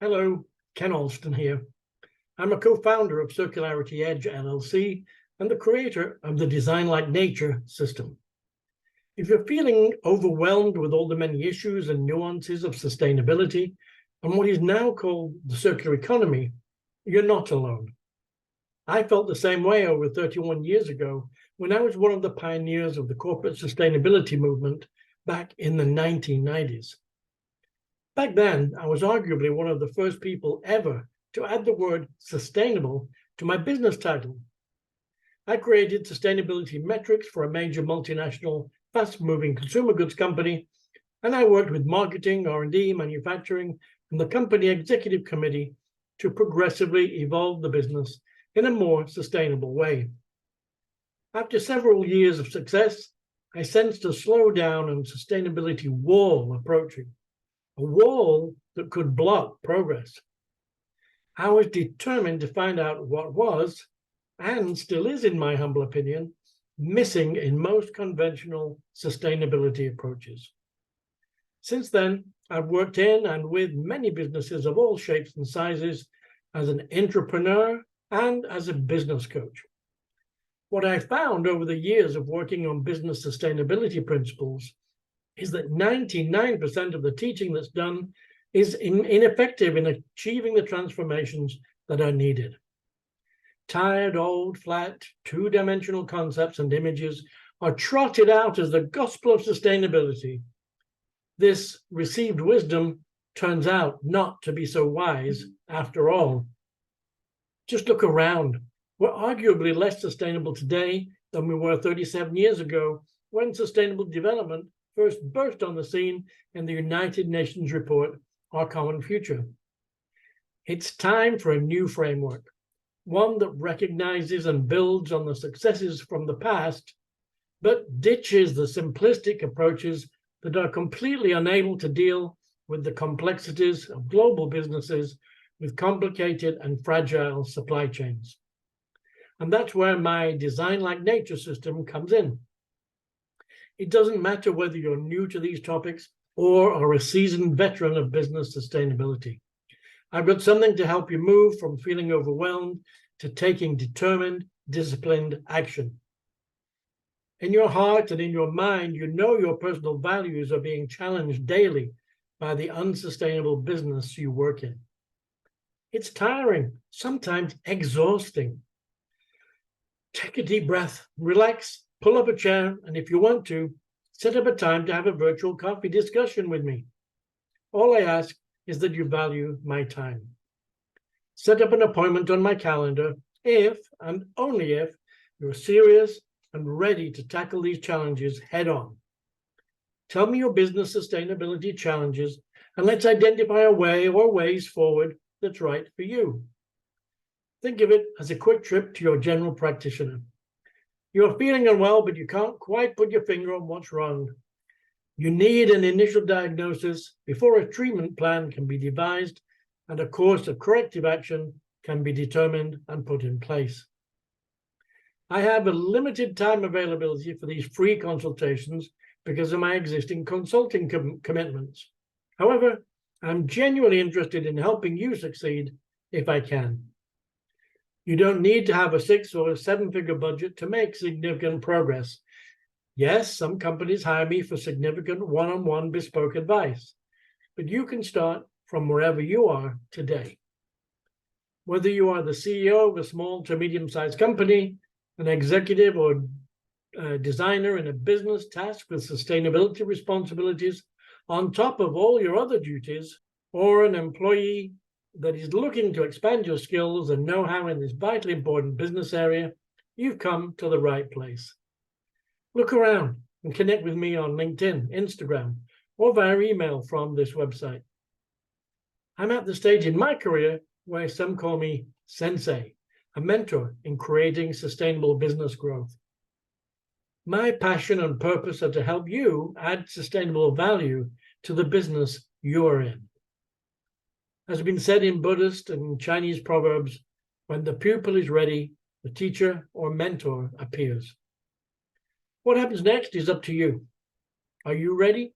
Hello, Ken Alston here. I'm a co-founder of Circularity Edge LLC and the creator of the Design Like Nature system. If you're feeling overwhelmed with all the many issues and nuances of sustainability and what is now called the circular economy, you're not alone. I felt the same way over 31 years ago when I was one of the pioneers of the corporate sustainability movement back in the 1990s. Back then, I was arguably one of the first people ever to add the word sustainable to my business title. I created sustainability metrics for a major multinational, fast-moving consumer goods company, and I worked with marketing, R&D, manufacturing, and the company executive committee to progressively evolve the business in a more sustainable way. After several years of success, I sensed a slowdown and sustainability wall approaching. A wall that could block progress. I was determined to find out what was, and still is in my humble opinion, missing in most conventional sustainability approaches. Since then, I've worked in and with many businesses of all shapes and sizes as an entrepreneur and as a business coach. What I found over the years of working on business sustainability principles is that 99% of the teaching that's done is ineffective in achieving the transformations that are needed. Tired, old, flat, two-dimensional concepts and images are trotted out as the gospel of sustainability. This received wisdom turns out not to be so wise after all. Just look around. We're arguably less sustainable today than we were 37 years ago when sustainable development first burst on the scene in the United Nations report, Our Common Future. It's time for a new framework, one that recognizes and builds on the successes from the past, but ditches the simplistic approaches that are completely unable to deal with the complexities of global businesses with complicated and fragile supply chains. And that's where my Design Like Nature system comes in. It doesn't matter whether you're new to these topics or are a seasoned veteran of business sustainability. I've got something to help you move from feeling overwhelmed to taking determined, disciplined action. In your heart and in your mind, you know your personal values are being challenged daily by the unsustainable business you work in. It's tiring, sometimes exhausting. Take a deep breath, relax, pull up a chair, and if you want to, set up a time to have a virtual coffee discussion with me. All I ask is that you value my time. Set up an appointment on my calendar if, and only if, you're serious and ready to tackle these challenges head on. Tell me your business sustainability challenges, and let's identify a way or ways forward that's right for you. Think of it as a quick trip to your general practitioner. You're feeling unwell, but you can't quite put your finger on what's wrong. You need an initial diagnosis before a treatment plan can be devised and a course of corrective action can be determined and put in place. I have a limited time availability for these free consultations because of my existing consulting commitments. However, I'm genuinely interested in helping you succeed if I can. You don't need to have a 6 or 7-figure budget to make significant progress. Yes, some companies hire me for significant one-on-one bespoke advice, but you can start from wherever you are today. Whether you are the CEO of a small to medium-sized company, an executive or designer in a business tasked with sustainability responsibilities on top of all your other duties, or an employee that is looking to expand your skills and know-how in this vitally important business area, you've come to the right place. Look around and connect with me on LinkedIn, Instagram, or via email from this website. I'm at the stage in my career where some call me sensei, a mentor in creating sustainable business growth. My passion and purpose are to help you add sustainable value to the business you are in. As has been said in Buddhist and Chinese proverbs, when the pupil is ready, the teacher or mentor appears. What happens next is up to you. Are you ready?